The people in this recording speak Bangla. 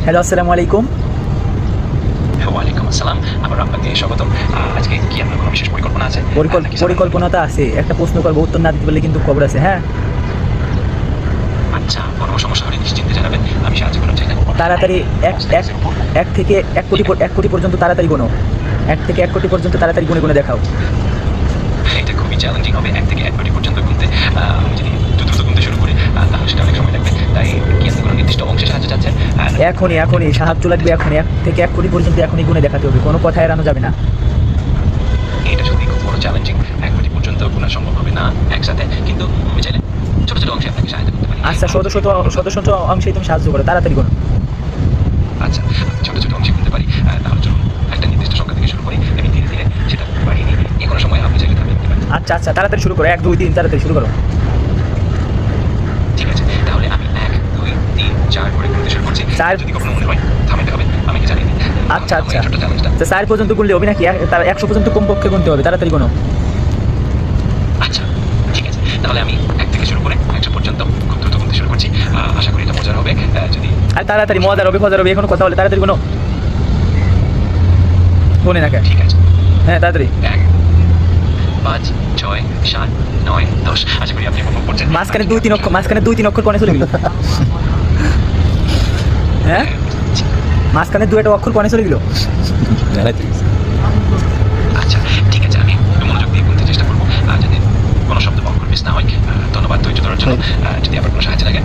হ্যালো, আসসালামু আলাইকুম। ওয়ালাইকুম আসসালাম। আবার আপনাকে স্বাগতম। আজকে কি আপনার কোনো বিশেষ পরিকল্পনা আছে? নাকি পরিকল্পনা তো আছে, একটা প্রশ্ন করবো, উত্তর না দিতে পারলে কিন্তু খবর আছে। হ্যাঁ, আচ্ছা, কোনো সমস্যা হলে নিশ্চিন্তে জানাবেন, আমি সাহায্য করার চেষ্টা করব। তাড়াতাড়ি এক থেকে এক কোটি পর্যন্ত তাড়াতাড়ি গোনো। 1 থেকে 1 কোটি পর্যন্ত তাড়াতাড়ি গুনে গুনে দেখাও। এটা খুবই চ্যালেঞ্জিং হবে 1 থেকে 1 কোটি পর্যন্ত গুনতে। আমি যদি দ্রুত গুনতে শুরু করি তাহলে সেটা অনেক সময় লাগবে। তাই কি আপনি কোনো নির্দিষ্ট অংশে সাহায্য চাচ্ছেন? এখনই সাহায্য লাগবে, এখনই 1 থেকে 1 কোটি পর্যন্ত এখনই গুনে দেখাতে হবে, কোনো কথা এড়ানো যাবে না। এটা সত্যিই খুব বড় চ্যালেঞ্জিং। 1 কোটি পর্যন্ত গোনা সম্ভব হবে না একসাথে, কিন্তু আমি চাইলে ছোট ছোট অংশে আপনাকে সাহায্য করতে পারি। আচ্ছা, শত অংশেই তুমি সাহায্য করো, তাড়াতাড়ি গোনো। আচ্ছা, ছোট ছোট অংশে গুনতে পারি। তাহলে চলুন একটা নির্দিষ্ট সংখ্যা থেকে শুরু করি, আমি ধীরে ধীরে সেটা বাড়িয়ে নিই। যে কোনো সময় আপনি চাইলে থামিয়ে দিতে পারেন। আচ্ছা, তাড়াতাড়ি শুরু করো, 1 2 3 তাড়াতাড়ি শুরু করো। ঠিক আছে, তাহলে আমি 1 2 3 4 করে গুনতে শুরু করছি। যদি কখনো মনে হয় থামাতে হবে, আমাকে জানিয়ে দিন। আচ্ছা, আমার ছোট্ট চ্যালেঞ্জটা। 4 পর্যন্ত গুনলে হবে নাকি? তার 100 পর্যন্ত কমপক্ষে গুনতে হবে, তাড়াতাড়ি গোনো। আচ্ছা, ঠিক আছে, তাহলে আমি 1 থেকে শুরু করে 100 পর্যন্ত খুব দ্রুত গুনতে শুরু করছি। আশা করি এটা মজার হবে। যদি আর তাড়াতাড়ি, মজার হবে ফজার হবে, এখনো কথা বলে, তাড়াতাড়ি গোনো। গুনে না কেন? ঠিক আছে, হ্যাঁ, তাড়াতাড়ি। 1 5 6 7 9 10। আশা করি আপনি উপভোগ করছেন। মাঝখানে 2 3 অক্ষর কনে চলে গেল। হ্যাঁ, মাঝখানে 2 অক্ষর কনে চলে গেল। আচ্ছা, ঠিক আছে, আমি একটু মনোযোগ দিয়ে গুনতে চেষ্টা করবো, যাতে কোনো শব্দ বা অক্ষর মিস না হয়। ধন্যবাদ ধৈর্য ধরার জন্য। যদি আবার কোনো সাহায্য লাগে